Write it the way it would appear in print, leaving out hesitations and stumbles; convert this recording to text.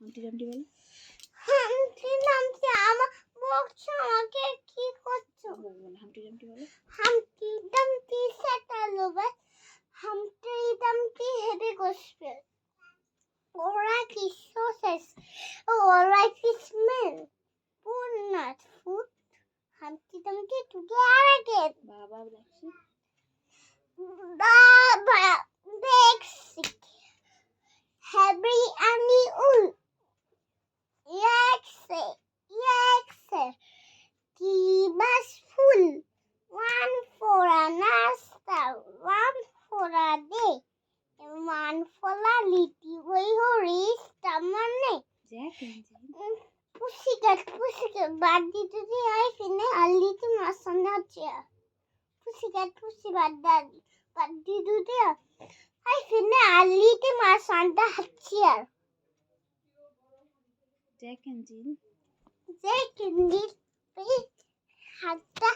হামটি ডামটি বলো। হামটি ডামটি আমার বলছো আমাকে কি করছো? হামটি ডামটি বলো। হামটি ডামটি সেটালো হামটি ডামটি হেডে গোসপেল ওরা কিছু শেষ ওরা কিসমেল পুন not put Humpty Dumpty together again বাবা দেখছি Baba দেখছি Happy animal Yakse Tea was full one for a nasta one for a day and one for a little boy who reached the money Jack and Pussycat bad did I finish a little mouse on the chair Pussycat but did you there I finish a little mouse on the chair Jack and Jill They can leave had the